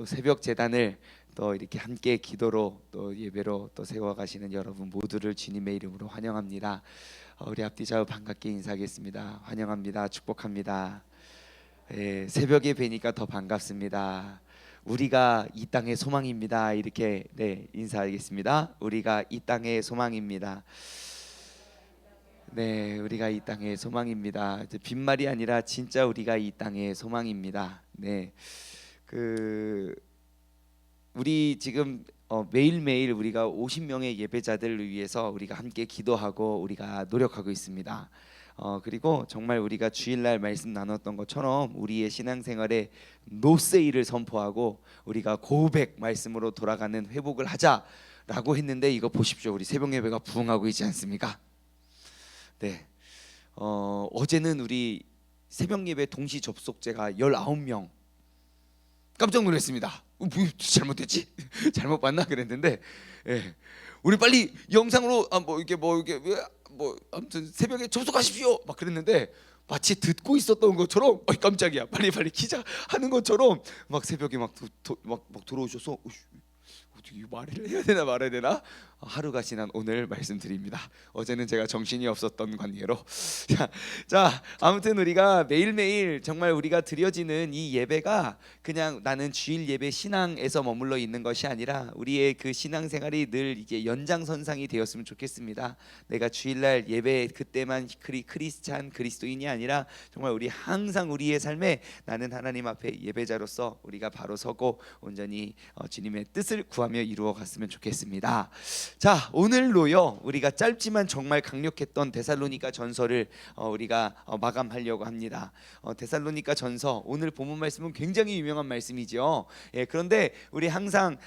또 새벽 제단을 또 이렇게 함께 기도로 또 예배로 또 세워가시는 여러분 모두를 주님의 이름으로 환영합니다. 우리 앞뒤 좌우 반갑게 인사하겠습니다. 환영합니다. 축복합니다. 새벽에 뵈니까 더 반갑습니다. 우리가 이 땅의 소망입니다. 이렇게 인사하겠습니다. 우리가 이 땅의 소망입니다. 네, 우리가 이 땅의 소망입니다. 빈말이 아니라 진짜 우리가 이 땅의 소망입니다. 네, 우리 지금 매일매일 우리가 50명의 예배자들을 위해서 우리가 함께 기도하고 우리가 노력하고 있습니다. 그리고 정말 우리가 주일날 말씀 나눴던 것처럼 우리의 신앙생활에 노세이를 선포하고 우리가 고백 말씀으로 돌아가는 회복을 하자라고 했는데 이거 보십시오. 우리 새벽 예배가 부흥하고 있지 않습니까? 네, 어제는 우리 새벽 예배 동시 접속자가 19명. 깜짝 놀랐습니다. 뭐 잘못됐지? 잘못 봤나 그랬는데, 우리 빨리 영상으로 아무튼 새벽에 접속하십시오 막 그랬는데 마치 듣고 있었던 것처럼 깜짝이야 빨리 키자 하는 것처럼 막 새벽에 막 들어오셔서 어떻게 말을 해야 되나 말아야 되나 하루가 지난 오늘 말씀드립니다. 어제는 제가 정신이 없었던 관계로 자 아무튼 우리가 매일매일 정말 우리가 드려지는 이 예배가 그냥 나는 주일 예배 신앙에서 머물러 있는 것이 아니라 우리의 그 신앙생활이 늘 이게 연장선상이 되었으면 좋겠습니다. 내가 주일날 예배 그때만 크리스찬 그리스도인이 아니라 정말 우리 항상 우리의 삶에 나는 하나님 앞에 예배자로서 우리가 바로 서고 온전히 주님의 뜻을 구하며 이루어 갔으면 좋겠습니다. 자 오늘로요 우리가 짧지만 정말 강력했던 데살로니가 전서를 우리가 마감하려고 합니다. 데살로니가 전서 오늘 본문 말씀은 굉장히 유명한 말씀이죠. 그런데 우리 항상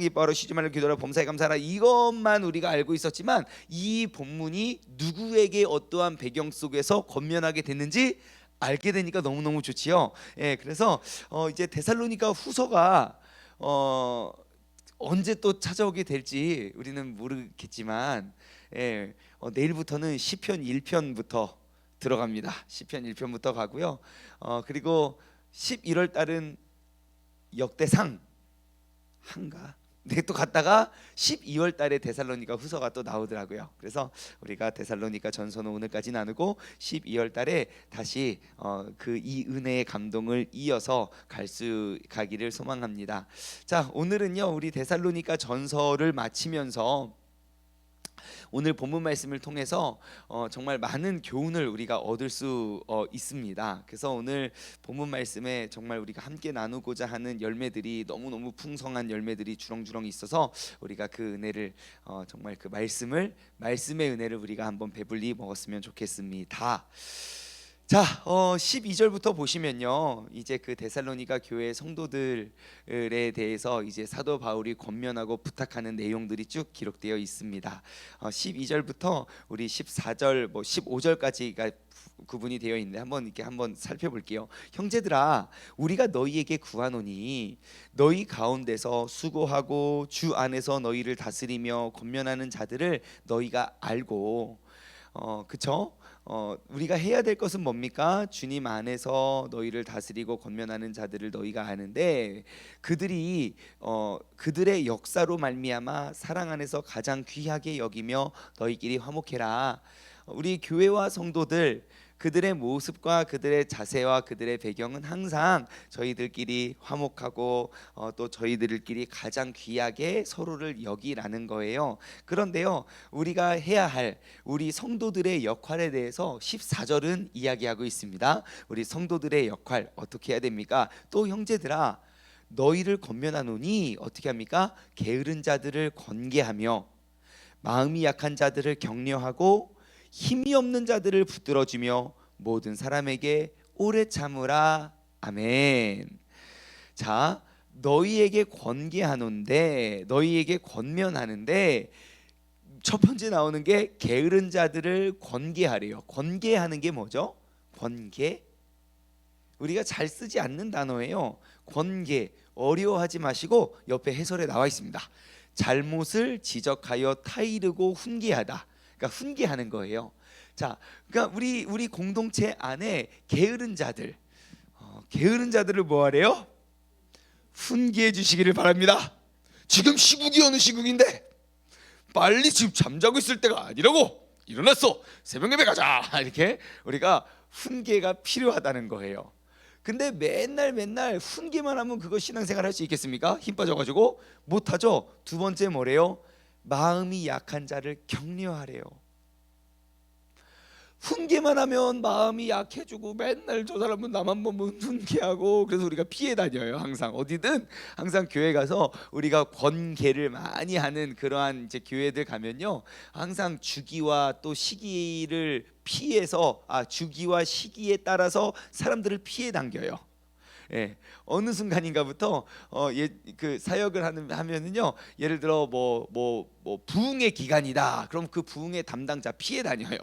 기뻐하라 쉬지 말라 기도하라 범사에 감사하라 이것만 우리가 알고 있었지만 이 본문이 누구에게 어떠한 배경 속에서 권면하게 됐는지 알게 되니까 너무너무 좋지요. 그래서 이제 데살로니가 후서가 언제 또 찾아오게 될지 우리는 모르겠지만 내일부터는 시편 1편부터 들어갑니다. 시편 1편부터 가고요. 그리고 11월 달은 역대상 한가? 네, 또 갔다가 12월 달에 데살로니가 후서가 또 나오더라고요. 그래서 우리가 데살로니가 전서는 오늘까지 나누고 12월 달에 다시 이 은혜의 감동을 이어서 가기를 소망합니다. 자, 오늘은요 우리 데살로니가 전서를 마치면서 오늘 본문 말씀을 통해서 정말 많은 교훈을 우리가 얻을 수 있습니다. 그래서 오늘 본문 말씀에 정말 우리가 함께 나누고자 하는 열매들이 너무너무 풍성한 열매들이 주렁주렁 있어서 우리가 그 은혜를 정말 그 말씀의 은혜를 우리가 한번 배불리 먹었으면 좋겠습니다. 자, 12절부터 보시면요, 이제 그 데살로니가 교회 성도들에 대해서 이제 사도 바울이 권면하고 부탁하는 내용들이 쭉 기록되어 있습니다. 12절부터 우리 14절, 15절까지가 구분이 되어 있는데 한번 살펴볼게요. 형제들아, 우리가 너희에게 구하노니 너희 가운데서 수고하고 주 안에서 너희를 다스리며 권면하는 자들을 너희가 알고, 그쵸? 우리가 해야 될 것은 뭡니까? 주님 안에서 너희를 다스리고 권면하는 자들을 너희가 아는데 그들이 그들의 역사로 말미암아 사랑 안에서 가장 귀하게 여기며 너희끼리 화목해라. 우리 교회와 성도들 그들의 모습과 그들의 자세와 그들의 배경은 항상 저희들끼리 화목하고 또 저희들끼리 가장 귀하게 서로를 여기라는 거예요. 그런데요 우리가 해야 할 우리 성도들의 역할에 대해서 14절은 이야기하고 있습니다. 우리 성도들의 역할 어떻게 해야 됩니까? 또 형제들아 너희를 권면하노니 어떻게 합니까? 게으른 자들을 권계하며 마음이 약한 자들을 격려하고 힘이 없는 자들을 붙들어주며 모든 사람에게 오래 참으라. 아멘. 자, 너희에게 권계하는데 너희에게 권면하는데 첫 번째 나오는 게 게으른 자들을 권계하래요. 권계하는 게 뭐죠? 권계. 우리가 잘 쓰지 않는 단어예요. 권계. 어려워하지 마시고 옆에 해설에 나와 있습니다. 잘못을 지적하여 타이르고 훈계하다. 그러니까 훈계하는 거예요. 자, 그러니까 우리 공동체 안에 게으른 자들을 뭐 하래요? 훈계해 주시기를 바랍니다. 지금 시국이 어느 시국인데 빨리 지금 잠자고 있을 때가 아니라고. 일어났어, 새벽 예배 가자. 이렇게 우리가 훈계가 필요하다는 거예요. 근데 맨날 훈계만 하면 그거 신앙생활 할 수 있겠습니까? 힘 빠져가지고 못하죠. 두 번째 뭐래요? 마음이 약한 자를 격려하래요. 훈계만 하면 마음이 약해지고 맨날 저 사람은 나만 보면 훈계하고, 그래서 우리가 피해 다녀요. 항상 어디든 항상 교회 가서 우리가 권계를 많이 하는 그러한 이제 교회들 가면요, 항상 주기와 또 시기를 피해서 주기와 시기에 따라서 사람들을 피해 당겨요. 예, 어느 순간인가부터 그 사역을 하면은요, 예를 들어 뭐 부흥의 기간이다. 그럼 그 부흥의 담당자 피해 다녀요.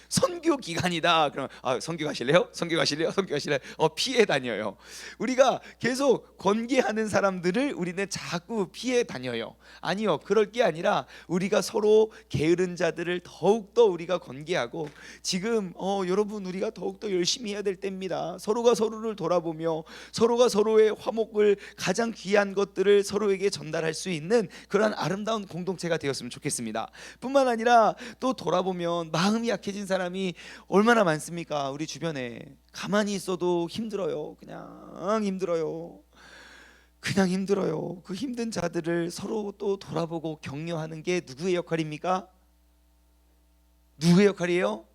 선교 기간이다. 그럼 선교 가실래요? 선교 가실래요? 선교 가실래요? 피해 다녀요. 우리가 계속 권계하는 사람들을 우리는 자꾸 피해 다녀요. 아니요, 그럴 게 아니라 우리가 서로 게으른 자들을 더욱더 우리가 권계하고, 지금 여러분 우리가 더욱더 열심히 해야 될 때입니다. 서로가 서로를 돌아보며 서로가 서로의 화목을, 가장 귀한 것들을 서로에게 전달할 수 있는 그러한 아름다운 공동체가 되었으면 좋겠습니다. 뿐만 아니라 또 돌아보면 마음이 약해진 사람이 얼마나 많습니까? 우리 주변에 가만히 있어도 힘들어요. 그냥 힘들어요. 그냥 힘들어요. 그 힘든 자들을 서로 또 돌아보고 격려하는 게 누구의 역할입니까? 누구의 역할이에요?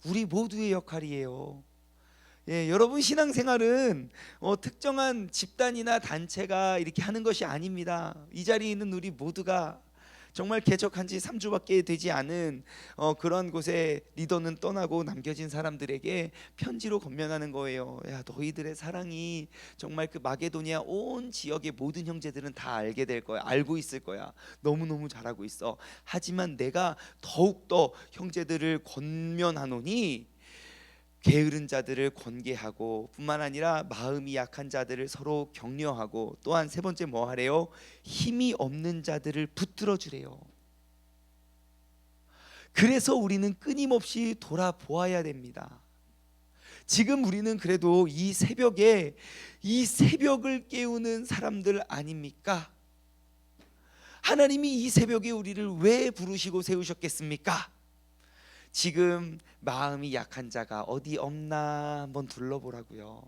우리 모두의 역할이에요. 예, 여러분 신앙생활은 특정한 집단이나 단체가 이렇게 하는 것이 아닙니다. 이 자리에 있는 우리 모두가 정말 개척한 지 3주밖에 되지 않은 그런 곳에 리더는 떠나고 남겨진 사람들에게 편지로 권면하는 거예요. 야, 너희들의 사랑이 정말 그 마게도니아 온 지역의 모든 형제들은 다 알게 될 거야. 알고 있을 거야. 너무너무 잘하고 있어. 하지만 내가 더욱더 형제들을 권면하노니 게으른 자들을 권계하고, 뿐만 아니라 마음이 약한 자들을 서로 격려하고, 또한 세 번째 뭐 하래요? 힘이 없는 자들을 붙들어 주래요. 그래서 우리는 끊임없이 돌아보아야 됩니다. 지금 우리는 그래도 이 새벽에 이 새벽을 깨우는 사람들 아닙니까? 하나님이 이 새벽에 우리를 왜 부르시고 세우셨겠습니까? 지금 마음이 약한 자가 어디 없나 한번 둘러보라고요.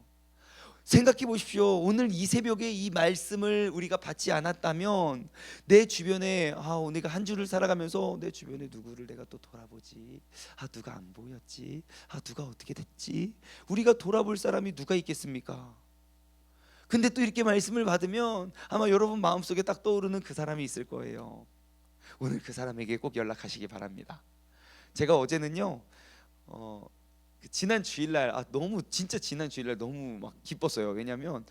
생각해 보십시오. 오늘 이 새벽에 이 말씀을 우리가 받지 않았다면 내 주변에 내가 한 주를 살아가면서 내 주변에 누구를 내가 또 돌아보지? 누가 안 보였지? 누가 어떻게 됐지? 우리가 돌아볼 사람이 누가 있겠습니까? 근데 또 이렇게 말씀을 받으면 아마 여러분 마음속에 딱 떠오르는 그 사람이 있을 거예요. 오늘 그 사람에게 꼭 연락하시기 바랍니다. 제가 어제는요, 그 지난 주일날 너무 진짜 지난 주일날 너무 막 기뻤어요. 왜냐하면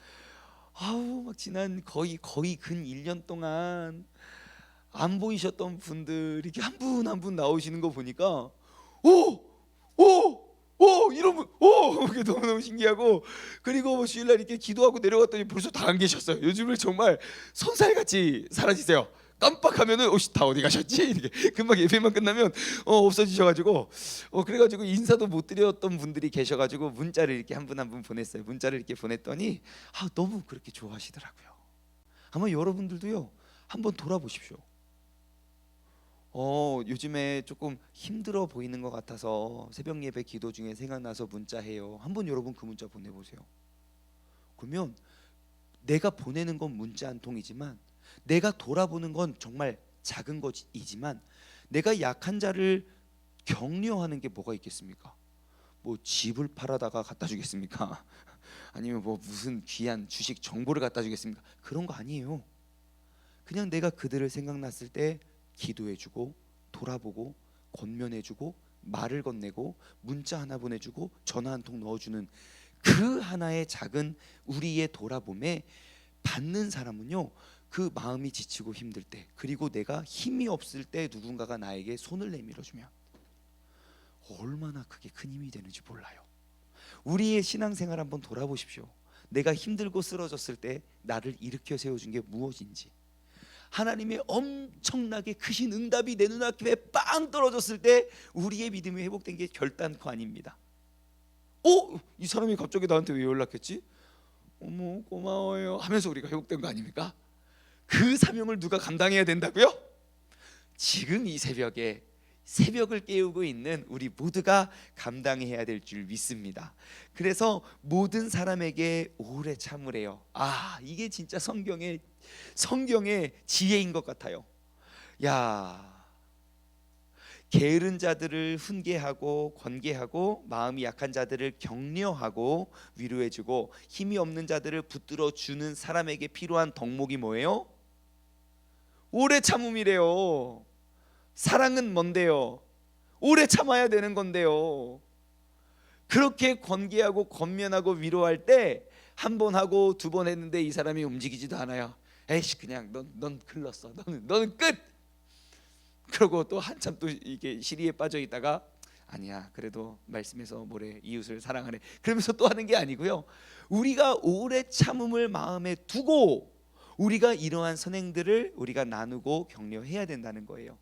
막 지난 거의 근 1년 동안 안 보이셨던 분들이 이렇게 한 분 한 분 나오시는 거 보니까 이러면 그게 너무너무 신기하고, 그리고 뭐 주일날 이렇게 기도하고 내려갔더니 벌써 다 안 계셨어요. 요즘은 정말 손살같이 사라지세요. 깜빡하면은 다 어디 가셨지? 이렇게 금방 예배만 끝나면 없어지셔가지고 그래가지고 인사도 못 드렸던 분들이 계셔가지고 문자를 이렇게 한 분 한 분 보냈어요. 문자를 이렇게 보냈더니 너무 그렇게 좋아하시더라고요. 아마 여러분들도요 한번 돌아보십시오. 요즘에 조금 힘들어 보이는 것 같아서 새벽 예배 기도 중에 생각나서 문자해요. 한번 여러분 그 문자 보내보세요. 그러면 내가 보내는 건 문자 한 통이지만, 내가 돌아보는 건 정말 작은 것이지만, 내가 약한 자를 격려하는 게 뭐가 있겠습니까? 뭐 집을 팔아다가 갖다 주겠습니까? 아니면 뭐 무슨 귀한 주식 정보를 갖다 주겠습니까? 그런 거 아니에요. 그냥 내가 그들을 생각났을 때 기도해주고, 돌아보고, 권면해주고, 말을 건네고, 문자 하나 보내주고, 전화 한 통 넣어주는 그 하나의 작은 우리의 돌아봄에 받는 사람은요, 그 마음이 지치고 힘들 때, 그리고 내가 힘이 없을 때 누군가가 나에게 손을 내밀어주면 얼마나 그게 큰 힘이 되는지 몰라요. 우리의 신앙생활 한번 돌아보십시오. 내가 힘들고 쓰러졌을 때 나를 일으켜 세워준 게 무엇인지, 하나님의 엄청나게 크신 응답이 내 눈앞에 빵 떨어졌을 때 우리의 믿음이 회복된 게 결단코 아닙니다. 이 사람이 갑자기 나한테 왜 연락했지? 어머 고마워요 하면서 우리가 회복된 거 아닙니까? 그 사명을 누가 감당해야 된다고요? 지금 이 새벽에 새벽을 깨우고 있는 우리 모두가 감당해야 될 줄 믿습니다. 그래서 모든 사람에게 오래 참으래요. 이게 진짜 성경의 지혜인 것 같아요. 야, 게으른 자들을 훈계하고 권계하고 마음이 약한 자들을 격려하고 위로해주고 힘이 없는 자들을 붙들어 주는 사람에게 필요한 덕목이 뭐예요? 오래 참음이래요. 사랑은 뭔데요? 오래 참아야 되는 건데요. 그렇게 권계하고 권면하고 위로할 때 한 번 하고 두 번 했는데 이 사람이 움직이지도 않아요. 에이씨 그냥 넌 글렀어. 너는 끝. 그러고 또 한참 또 이게 시리에 빠져 있다가 아니야 그래도 말씀에서 뭐래 이웃을 사랑하네 그러면서 또 하는 게 아니고요. 우리가 오래 참음을 마음에 두고 우리가 이러한 선행들을 우리가 나누고 격려해야 된다는 거예요.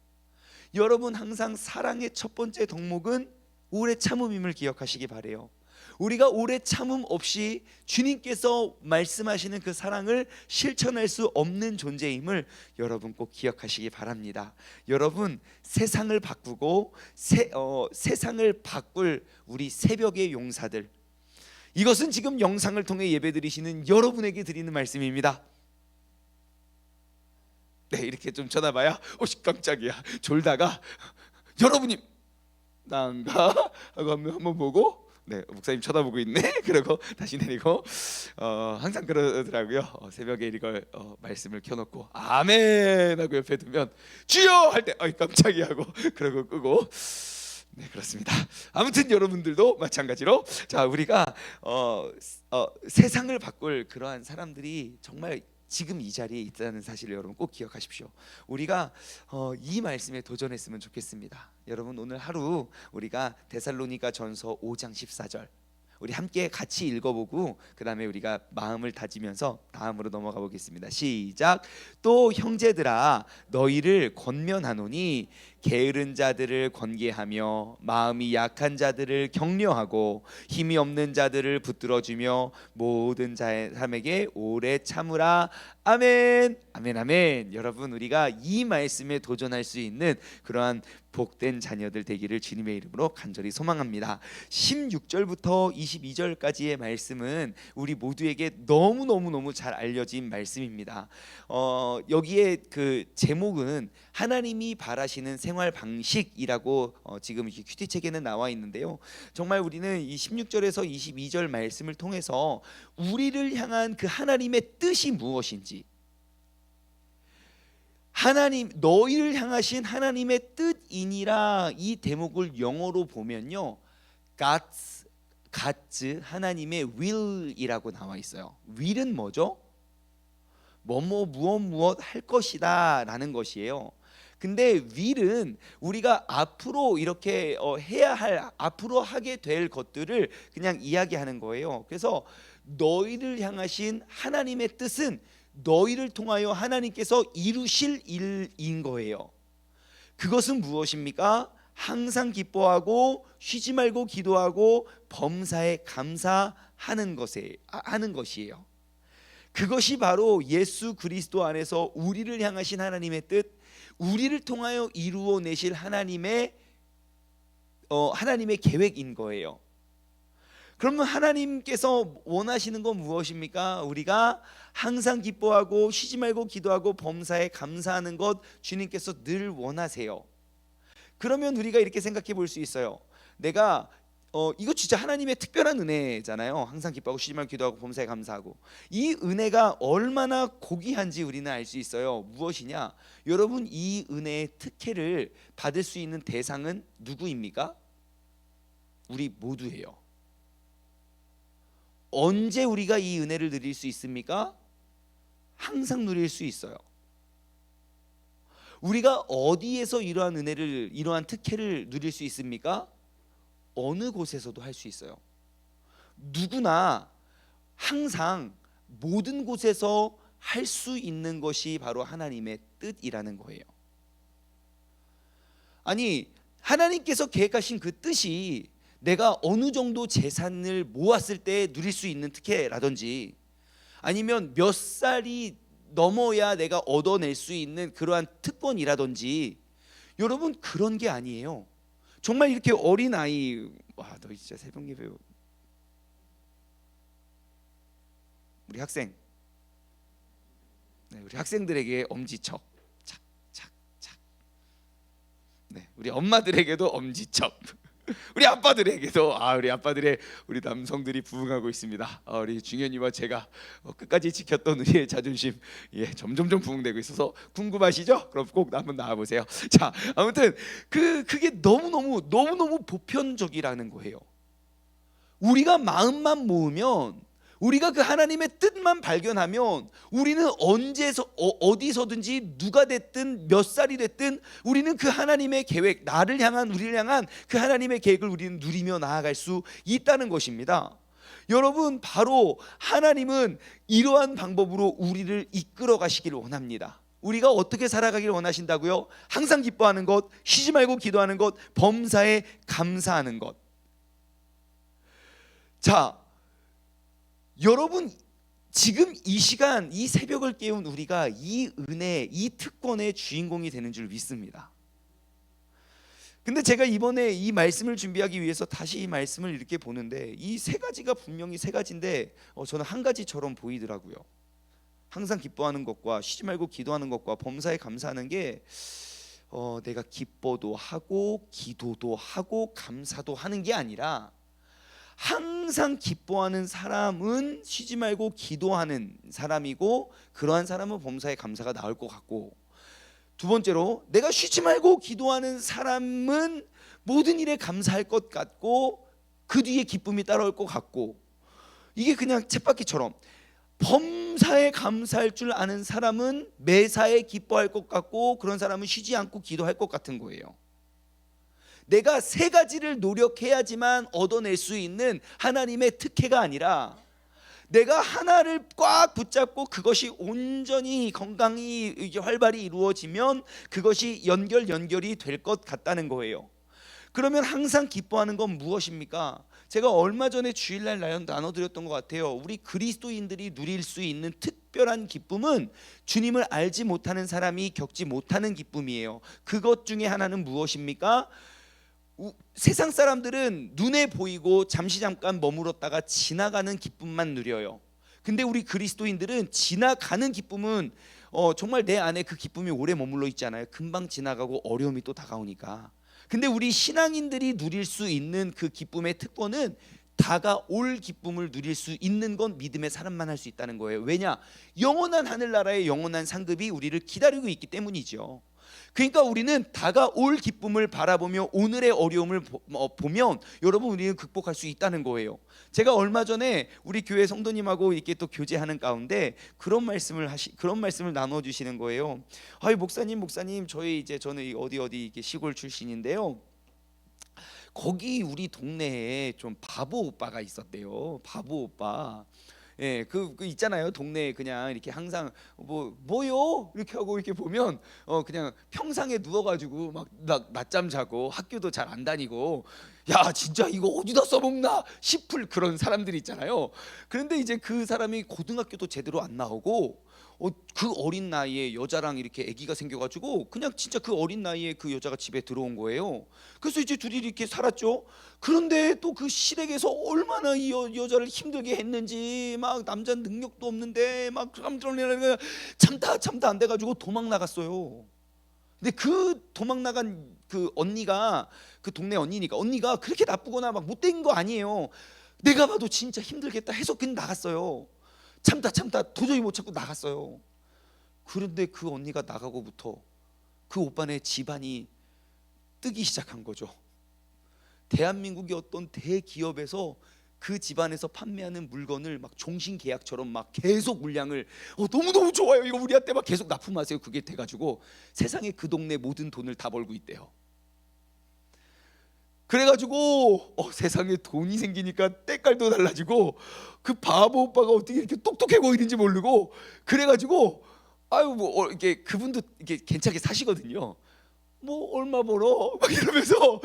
여러분 항상 사랑의 첫 번째 덕목은 오래 참음임을 기억하시기 바래요. 우리가 오래 참음 없이 주님께서 말씀하시는 그 사랑을 실천할 수 없는 존재임을 여러분 꼭 기억하시기 바랍니다. 여러분 세상을 바꾸고 세상을 바꿀 우리 새벽의 용사들, 이것은 지금 영상을 통해 예배드리시는 여러분에게 드리는 말씀입니다. 네, 이렇게 좀 쳐다봐야 깜짝이야 졸다가 여러분이 난가 하고 한번 보고 네, 목사님 쳐다보고 있네. 그러고 다시 내리고 항상 그러더라고요. 새벽에 이걸 말씀을 켜놓고 아멘 하고 옆에 두면 주여 할 때 깜짝이야 하고 그러고 끄고 네 그렇습니다. 아무튼 여러분들도 마찬가지로 자 우리가 세상을 바꿀 그러한 사람들이 정말 지금 이 자리에 있다는 사실을 여러분 꼭 기억하십시오. 우리가 이 말씀에 도전했으면 좋겠습니다. 여러분 오늘 하루 우리가 데살로니가 전서 5장 14절 우리 함께 같이 읽어보고 그 다음에 우리가 마음을 다지면서 다음으로 넘어가 보겠습니다. 시작. 또 형제들아 너희를 권면하노니 게으른 자들을 권계하며 마음이 약한 자들을 격려하고 힘이 없는 자들을 붙들어주며 모든 사람에게 오래 참으라. 아멘 아멘 아멘. 여러분 우리가 이 말씀에 도전할 수 있는 그러한 복된 자녀들 되기를 주님의 이름으로 간절히 소망합니다. 16절부터 22절까지의 말씀은 우리 모두에게 너무너무 잘 알려진 말씀입니다. 여기에 그 제목은 하나님이 바라시는 생활 방식이라고 지금 이렇게 큐티책에는 나와 있는데요. 정말 우리는 이 16절에서 22절 말씀을 통해서 우리를 향한 그 하나님의 뜻이 무엇인지, 하나님 너희를 향하신 하나님의 뜻이니라, 이 대목을 영어로 보면요 God's 하나님의 will이라고 나와 있어요. will은 뭐죠? 무엇 할 것이다 라는 것이에요. 근데 will은 우리가 앞으로 이렇게 해야 할, 앞으로 하게 될 것들을 그냥 이야기하는 거예요. 그래서 너희를 향하신 하나님의 뜻은 너희를 통하여 하나님께서 이루실 일인 거예요. 그것은 무엇입니까? 항상 기뻐하고 쉬지 말고 기도하고 범사에 감사하는 것이에요. 그것이 바로 예수 그리스도 안에서 우리를 향하신 하나님의 뜻, 우리를 통하여 이루어내실 하나님의 계획인 거예요. 그러면 하나님께서 원하시는 건 무엇입니까? 우리가 항상 기뻐하고 쉬지 말고 기도하고 범사에 감사하는 것 주님께서 늘 원하세요. 그러면 우리가 이렇게 생각해 볼 수 있어요. 내가 이거 진짜 하나님의 특별한 은혜잖아요. 항상 기뻐하고 쉬지 말고 기도하고 범사에 감사하고. 이 은혜가 얼마나 고귀한지 우리는 알 수 있어요. 무엇이냐? 여러분 이 은혜의 특혜를 받을 수 있는 대상은 누구입니까? 우리 모두예요. 언제 우리가 이 은혜를 누릴 수 있습니까? 항상 누릴 수 있어요. 우리가 어디에서 이러한 은혜를, 이러한 특혜를 누릴 수 있습니까? 어느 곳에서도 할 수 있어요. 누구나 항상 모든 곳에서 할 수 있는 것이 바로 하나님의 뜻이라는 거예요. 아니 하나님께서 계획하신 그 뜻이 내가 어느 정도 재산을 모았을 때 누릴 수 있는 특혜라든지, 아니면 몇 살이 넘어야 내가 얻어낼 수 있는 그러한 특권이라든지, 여러분 그런 게 아니에요. 정말 이렇게 어린 아이, 와, 너 진짜 새벽 예배, 우리 학생, 네, 우리 학생들에게 엄지척, 착, 착, 착. 네, 우리 엄마들에게도 엄지척. 우리 아빠들에게도, 우리 아빠들의, 우리 남성들이 부응하고 있습니다. 우리 중현이와 제가 끝까지 지켰던 우리의 자존심, 점점점 부응되고 있어서 궁금하시죠? 그럼 꼭 한번 나와보세요. 자, 아무튼 그게 너무너무 보편적이라는 거예요. 우리가 마음만 모으면, 우리가 그 하나님의 뜻만 발견하면, 우리는 어디서든지 누가 됐든 몇 살이 됐든 우리는 그 하나님의 계획, 우리를 향한 그 하나님의 계획을 우리는 누리며 나아갈 수 있다는 것입니다. 여러분, 바로 하나님은 이러한 방법으로 우리를 이끌어 가시기를 원합니다. 우리가 어떻게 살아가기를 원하신다고요? 항상 기뻐하는 것, 쉬지 말고 기도하는 것, 범사에 감사하는 것. 자, 여러분, 지금 이 시간, 이 새벽을 깨운 우리가 이 은혜, 이 특권의 주인공이 되는 줄 믿습니다. 근데 제가 이번에 이 말씀을 준비하기 위해서 다시 이 말씀을 이렇게 보는데, 이 세 가지가 분명히 세 가지인데 저는 한 가지처럼 보이더라고요. 항상 기뻐하는 것과 쉬지 말고 기도하는 것과 범사에 감사하는 게 내가 기뻐도 하고 기도도 하고 감사도 하는 게 아니라, 항상 기뻐하는 사람은 쉬지 말고 기도하는 사람이고, 그러한 사람은 범사에 감사가 나올 것 같고, 두 번째로 내가 쉬지 말고 기도하는 사람은 모든 일에 감사할 것 같고 그 뒤에 기쁨이 따라올 것 같고, 이게 그냥 쳇바퀴처럼 범사에 감사할 줄 아는 사람은 매사에 기뻐할 것 같고, 그런 사람은 쉬지 않고 기도할 것 같은 거예요. 내가 세 가지를 노력해야지만 얻어낼 수 있는 하나님의 특혜가 아니라, 내가 하나를 꽉 붙잡고 그것이 온전히 건강히 활발히 이루어지면 그것이 연결이 될 것 같다는 거예요. 그러면 항상 기뻐하는 건 무엇입니까? 제가 얼마 전에 주일날 나눠드렸던 것 같아요. 우리 그리스도인들이 누릴 수 있는 특별한 기쁨은 주님을 알지 못하는 사람이 겪지 못하는 기쁨이에요. 그것 중에 하나는 무엇입니까? 세상 사람들은 눈에 보이고 잠깐 머물렀다가 지나가는 기쁨만 누려요. 근데 우리 그리스도인들은 지나가는 기쁨은 정말 내 안에 그 기쁨이 오래 머물러 있지 않아요. 금방 지나가고 어려움이 또 다가오니까. 근데 우리 신앙인들이 누릴 수 있는 그 기쁨의 특권은, 다가올 기쁨을 누릴 수 있는 건 믿음의 사람만 할 수 있다는 거예요. 왜냐? 영원한 하늘나라의 영원한 상급이 우리를 기다리고 있기 때문이죠. 그러니까 우리는 다가올 기쁨을 바라보며 오늘의 어려움을 보면, 여러분, 우리는 극복할 수 있다는 거예요. 제가 얼마 전에 우리 교회 성도님하고 이렇게 또 교제하는 가운데 그런 말씀을 나눠 주시는 거예요. 목사님, 저는 어디 이렇게 시골 출신인데요. 거기 우리 동네에 좀 바보 오빠가 있었대요. 바보 오빠. 그 있잖아요. 동네에 그냥 이렇게 항상 뭐요? 이렇게 하고 이렇게 보면 그냥 평상에 누워가지고 막 낮잠 자고 학교도 잘 안 다니고, 야 진짜 이거 어디다 써먹나 싶을 그런 사람들이 있잖아요. 그런데 이제 그 사람이 고등학교도 제대로 안 나오고, 그 어린 나이에 여자랑 이렇게 아기가 생겨가지고 그냥 진짜 그 어린 나이에 그 여자가 집에 들어온 거예요. 그래서 이제 둘이 이렇게 살았죠. 그런데 또 그 시댁에서 얼마나 이 여자를 힘들게 했는지, 막 남자 능력도 없는데 막 참다 안 돼가지고 도망 나갔어요. 근데 그 도망 나간 그 언니가, 그 동네 언니가 그렇게 나쁘거나 막 못된 거 아니에요. 내가 봐도 진짜 힘들겠다 해서 그냥 나갔어요. 참다 도저히 못 참고 나갔어요. 그런데 그 언니가 나가고부터 그 오빠네 집안이 뜨기 시작한 거죠. 대한민국의 어떤 대기업에서 그 집안에서 판매하는 물건을 막 종신 계약처럼 막 계속 물량을 너무너무 좋아요, 이거 우리한테 막 계속 납품하세요. 그게 돼가지고 세상에 그 동네 모든 돈을 다 벌고 있대요. 그래가지고 세상에 돈이 생기니까 때깔도 달라지고, 그 바보 오빠가 어떻게 이렇게 똑똑해 보이는지 모르고, 그래가지고 이게 그분도 이게 괜찮게 사시거든요. 얼마 벌어? 막 이러면서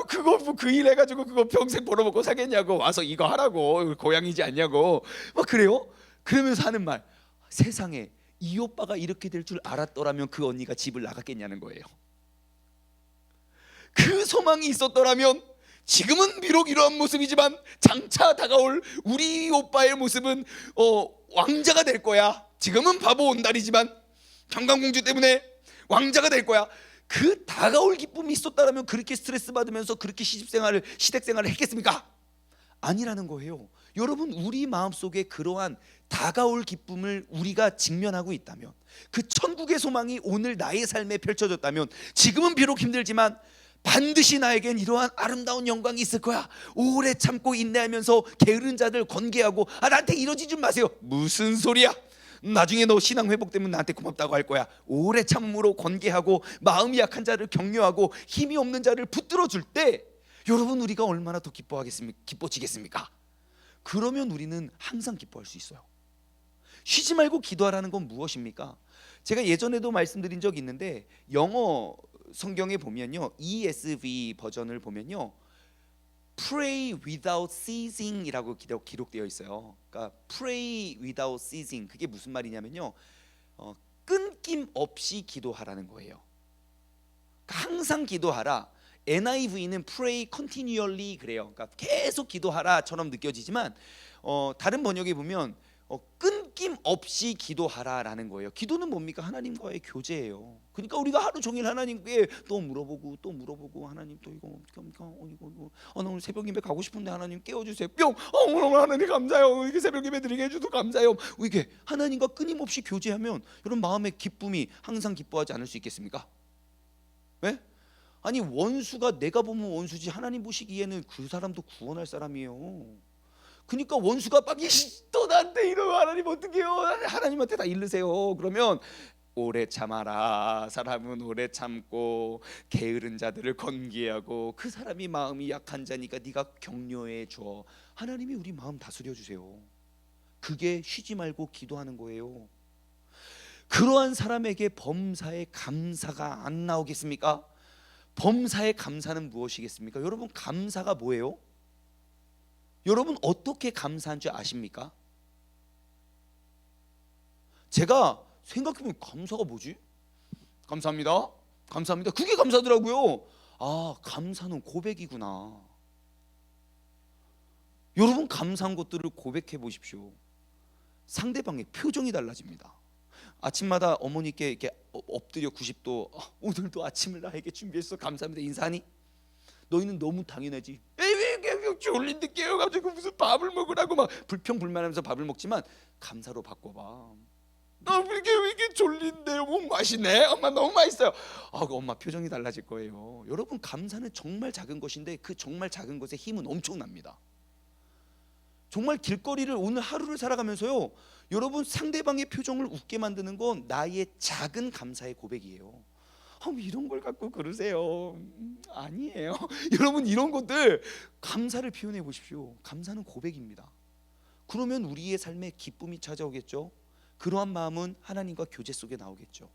그거 그 일 해가지고 그거 평생 벌어먹고 사겠냐고, 와서 이거 하라고, 고향이지 않냐고 막 그래요. 그러면서 하는 말, 세상에 이 오빠가 이렇게 될 줄 알았더라면 그 언니가 집을 나갔겠냐는 거예요. 그 소망이 있었더라면 지금은 비록 이러한 모습이지만 장차 다가올 우리 오빠의 모습은 왕자가 될 거야. 지금은 바보 온달이지만 평강공주 때문에 왕자가 될 거야. 그 다가올 기쁨이 있었다면 그렇게 스트레스 받으면서 그렇게 시집생활을 시댁생활을 했겠습니까? 아니라는 거예요. 여러분, 우리 마음속에 그러한 다가올 기쁨을 우리가 직면하고 있다면, 그 천국의 소망이 오늘 나의 삶에 펼쳐졌다면, 지금은 비록 힘들지만 반드시 나에겐 이러한 아름다운 영광이 있을 거야. 오래 참고 인내하면서 게으른 자들 권계하고, 나한테 이러지 좀 마세요. 무슨 소리야? 나중에 너 신앙 회복되면 나한테 고맙다고 할 거야. 오래 참음으로 권계하고 마음이 약한 자를 격려하고 힘이 없는 자를 붙들어 줄 때, 여러분, 우리가 얼마나 더 기뻐지겠습니까? 그러면 우리는 항상 기뻐할 수 있어요. 쉬지 말고 기도하라는 건 무엇입니까? 제가 예전에도 말씀드린 적이 있는데, 영어 성경에 보면요, ESV 버전을 보면요, Pray without ceasing이라고 기록되어 있어요. 그러니까 Pray without ceasing, 그게 무슨 말이냐면요, 끊김 없이 기도하라는 거예요. 그러니까 항상 기도하라. NIV는 Pray continually 그래요. 그러니까 계속 기도하라처럼 느껴지지만 다른 번역에 보면 끊김 없이 기도하라라는 거예요. 기도는 뭡니까? 하나님과의 교제예요. 그러니까 우리가 하루 종일 하나님께 또 물어보고 하나님 또 이거 나 오늘 새벽 예배 가고 싶은데 하나님 깨워주세요. 오늘 하나님 감사해요. 이렇게 새벽 예배 드리게 해주셔서 감사해요. 이게 하나님과 끊임없이 교제하면 여러분, 마음의 기쁨이 항상 기뻐하지 않을 수 있겠습니까? 네? 아니, 원수가 내가 보면 원수지 하나님 보시기에는 그 사람도 구원할 사람이에요. 그러니까 원수가 막 또 나한테 이러면 하나님 어떡해요? 하나님한테 다 일르세요. 그러면 오래 참아라. 사람은 오래 참고 게으른 자들을 건기하고 그 사람이 마음이 약한 자니까 네가 격려해 줘. 하나님이 우리 마음 다스려 주세요. 그게 쉬지 말고 기도하는 거예요. 그러한 사람에게 범사의 감사가 안 나오겠습니까? 범사의 감사는 무엇이겠습니까? 여러분, 감사가 뭐예요? 여러분, 어떻게 감사한 줄 아십니까? 제가 생각해보면 감사가 뭐지? 감사합니다. 감사합니다. 그게 감사더라고요. 감사는 고백이구나. 여러분, 감사한 것들을 고백해 보십시오. 상대방의 표정이 달라집니다. 아침마다 어머니께 이렇게 엎드려 90도 오늘도 아침을 나에게 준비했어 감사합니다 인사하니? 너희는 너무 당연하지. 왜 졸린데 깨워가지고 무슨 밥을 먹으라고 막 불평불만하면서 밥을 먹지만, 감사로 바꿔봐. 나 왜 이렇게 졸린데? 너무 맛있네. 엄마 너무 맛있어요. 엄마 표정이 달라질 거예요. 여러분, 감사는 정말 작은 것인데 그 정말 작은 것의 힘은 엄청납니다. 정말 길거리를 오늘 하루를 살아가면서요, 여러분, 상대방의 표정을 웃게 만드는 건 나의 작은 감사의 고백이에요. 이런 걸 갖고 그러세요. 아니에요. 여러분, 이런 것들 감사를 표현해 보십시오. 감사는 고백입니다. 그러면 우리의 삶에 기쁨이 찾아오겠죠. 그러한 마음은 하나님과 교제 속에 나오겠죠.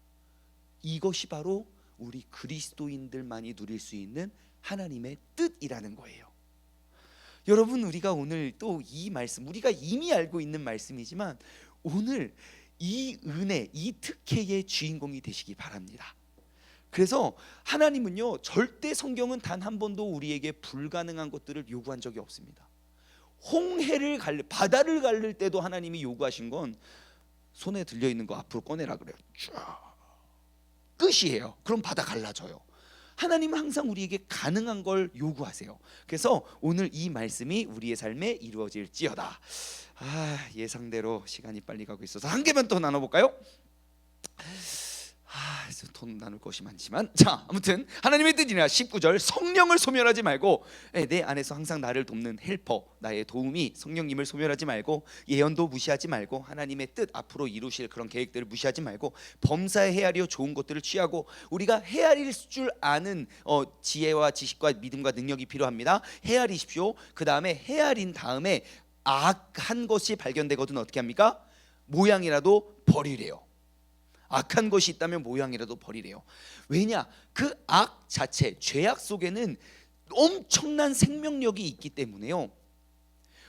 이것이 바로 우리 그리스도인들만이 누릴 수 있는 하나님의 뜻이라는 거예요. 여러분, 우리가 오늘 또 이 말씀, 우리가 이미 알고 있는 말씀이지만 오늘 이 은혜, 이 특혜의 주인공이 되시기 바랍니다. 그래서 하나님은요, 절대 성경은 단 한 번도 우리에게 불가능한 것들을 요구한 적이 없습니다. 홍해를 바다를 갈릴 때도 하나님이 요구하신 건 손에 들려 있는 거 앞으로 꺼내라 그래요. 쫙 끝이에요. 그럼 바다 갈라져요. 하나님은 항상 우리에게 가능한 걸 요구하세요. 그래서 오늘 이 말씀이 우리의 삶에 이루어질지어다. 예상대로 시간이 빨리 가고 있어서 한 개만 더 나눠볼까요? 돈 나눌 것이 많지만, 자, 아무튼 하나님의 뜻이니라 19절, 성령을 소멸하지 말고, 내 안에서 항상 나를 돕는 헬퍼, 나의 도움이 성령님을 소멸하지 말고, 예언도 무시하지 말고, 하나님의 뜻 앞으로 이루실 그런 계획들을 무시하지 말고, 범사에 헤아려 좋은 것들을 취하고, 우리가 헤아릴 줄 아는 지혜와 지식과 믿음과 능력이 필요합니다. 헤아리십시오. 그 다음에 헤아린 다음에 악한 것이 발견되거든 어떻게 합니까? 모양이라도 버리래요. 악한 것이 있다면 모양이라도 버리래요. 왜냐? 그 악 자체, 죄악 속에는 엄청난 생명력이 있기 때문에요.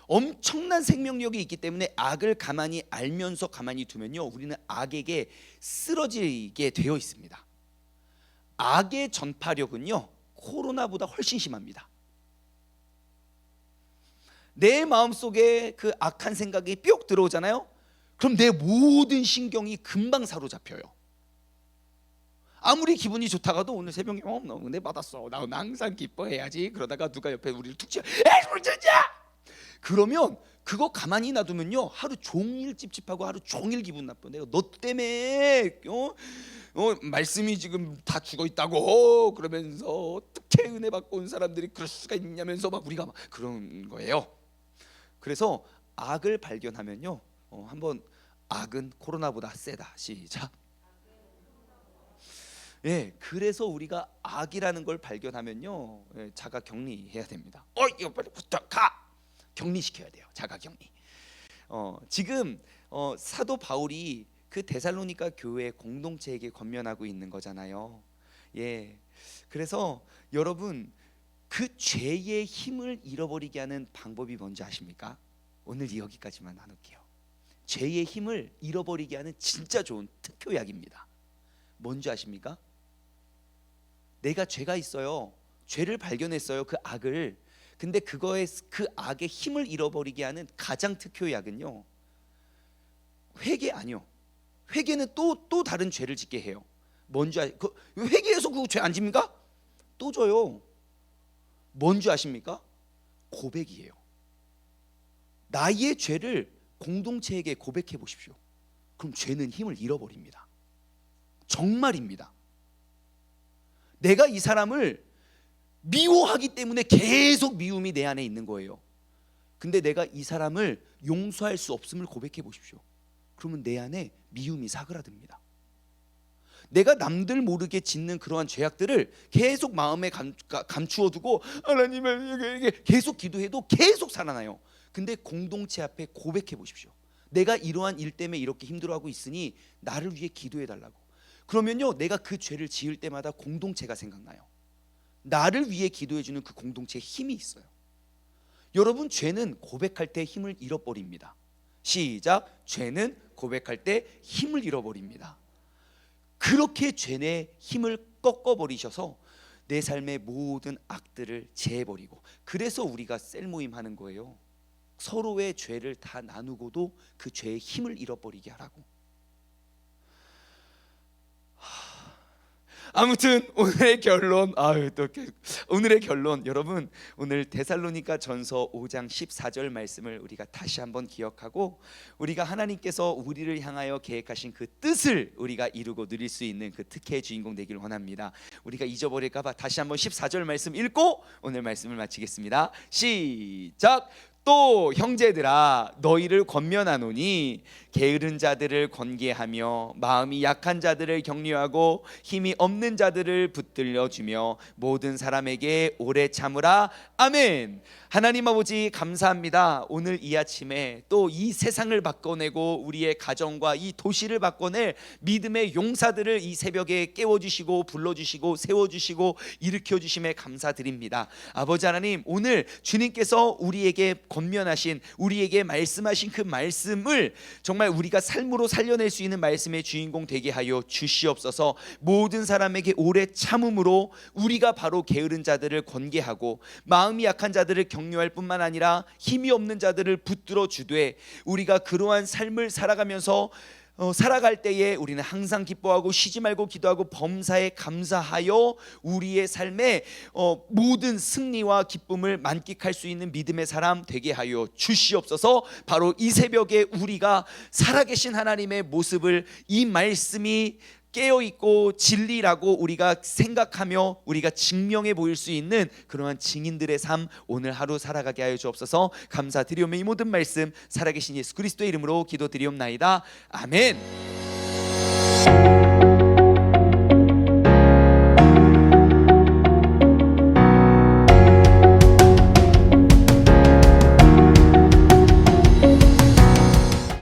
엄청난 생명력이 있기 때문에 악을 가만히 알면서 가만히 두면요, 우리는 악에게 쓰러지게 되어 있습니다. 악의 전파력은요, 코로나보다 훨씬 심합니다. 내 마음속에 그 악한 생각이 뿅 들어오잖아요. 그럼 내 모든 신경이 금방 사로잡혀요. 아무리 기분이 좋다가도 오늘 새벽에 나 은혜 받았어, 나 항상 기뻐해야지, 그러다가 누가 옆에 우리를 툭 치어 에이 물전자, 그러면 그거 가만히 놔두면요, 하루 종일 찝찝하고 하루 종일 기분 나빠. 내가 너 때문에 말씀이 지금 다 죽어 있다고 그러면서 어떻게 은혜 받고 온 사람들이 그럴 수가 있냐면서 막 우리가 막 그런 거예요. 그래서 악을 발견하면요, 한번 악은 코로나보다 세다, 시작. 예, 그래서 우리가 악이라는 걸 발견하면요, 예, 자가 격리해야 됩니다. 이거 빨리 가, 격리시켜야 돼요. 자가 격리. 지금 사도 바울이 그 데살로니가 교회 공동체에게 권면하고 있는 거잖아요. 예, 그래서 여러분, 그 죄의 힘을 잃어버리게 하는 방법이 뭔지 아십니까? 오늘 여기까지만 나눌게요. 죄의 힘을 잃어버리게 하는 진짜 좋은 특효약입니다. 뭔지 아십니까? 내가 죄가 있어요. 죄를 발견했어요. 그 악을. 근데 그 악의 힘을 잃어버리게 하는 가장 특효약은요, 회개 아니요. 회개는 또 다른 죄를 짓게 해요. 뭔지 회개해서 그 죄 안 집니까? 또 져요. 뭔지 아십니까? 고백이에요. 나의 죄를 공동체에게 고백해 보십시오. 그럼 죄는 힘을 잃어버립니다. 정말입니다. 내가 이 사람을 미워하기 때문에 계속 미움이 내 안에 있는 거예요. 근데 내가 이 사람을 용서할 수 없음을 고백해 보십시오. 그러면 내 안에 미움이 사그라듭니다. 내가 남들 모르게 짓는 그러한 죄악들을 계속 마음에 감추어 두고 하나님을 계속 기도해도 계속 살아나요. 근데 공동체 앞에 고백해 보십시오. 내가 이러한 일 때문에 이렇게 힘들어하고 있으니 나를 위해 기도해 달라고. 그러면요, 내가 그 죄를 지을 때마다 공동체가 생각나요. 나를 위해 기도해 주는 그 공동체에 힘이 있어요. 여러분, 죄는 고백할 때 힘을 잃어버립니다. 시작. 죄는 고백할 때 힘을 잃어버립니다. 그렇게 죄의 힘을 꺾어버리셔서 내 삶의 모든 악들을 제해버리고, 그래서 우리가 셀모임 하는 거예요. 서로의 죄를 다 나누고도 그 죄의 힘을 잃어버리게 하라고. 아무튼 오늘의 결론, 여러분, 오늘 데살로니가 전서 5장 14절 말씀을 우리가 다시 한번 기억하고, 우리가 하나님께서 우리를 향하여 계획하신 그 뜻을 우리가 이루고 누릴 수 있는 그 특혜의 주인공 되기를 원합니다. 우리가 잊어버릴까 봐 다시 한번 14절 말씀 읽고 오늘 말씀을 마치겠습니다. 시작. 또 형제들아, 너희를 권면하노니 게으른 자들을 권계하며 마음이 약한 자들을 격려하고 힘이 없는 자들을 붙들려 주며 모든 사람에게 오래 참으라. 아멘. 하나님 아버지, 감사합니다. 오늘 이 아침에 또 이 세상을 바꿔내고 우리의 가정과 이 도시를 바꿔낼 믿음의 용사들을 이 새벽에 깨워주시고 불러주시고 세워주시고 일으켜주심에 감사드립니다. 아버지 하나님, 오늘 주님께서 우리에게 권면하신, 우리에게 말씀하신 그 말씀을 정말 우리가 삶으로 살려낼 수 있는 말씀의 주인공 되게 하여 주시옵소서. 모든 사람에게 오래 참음으로 우리가 바로 게으른 자들을 권계하고 마음이 약한 자들을 격려할 뿐만 아니라 힘이 없는 자들을 붙들어 주되, 우리가 그러한 삶을 살아가면서 살아갈 때에 우리는 항상 기뻐하고 쉬지 말고 기도하고 범사에 감사하여 우리의 삶에 모든 승리와 기쁨을 만끽할 수 있는 믿음의 사람 되게 하여 주시옵소서. 바로 이 새벽에 우리가 살아계신 하나님의 모습을, 이 말씀이 깨어있고 진리라고 우리가 생각하며 우리가 증명해 보일 수 있는 그러한 증인들의 삶 오늘 하루 살아가게 하여 주옵소서. 감사드리오며 이 모든 말씀 살아계신 예수 그리스도의 이름으로 기도드리옵나이다. 아멘.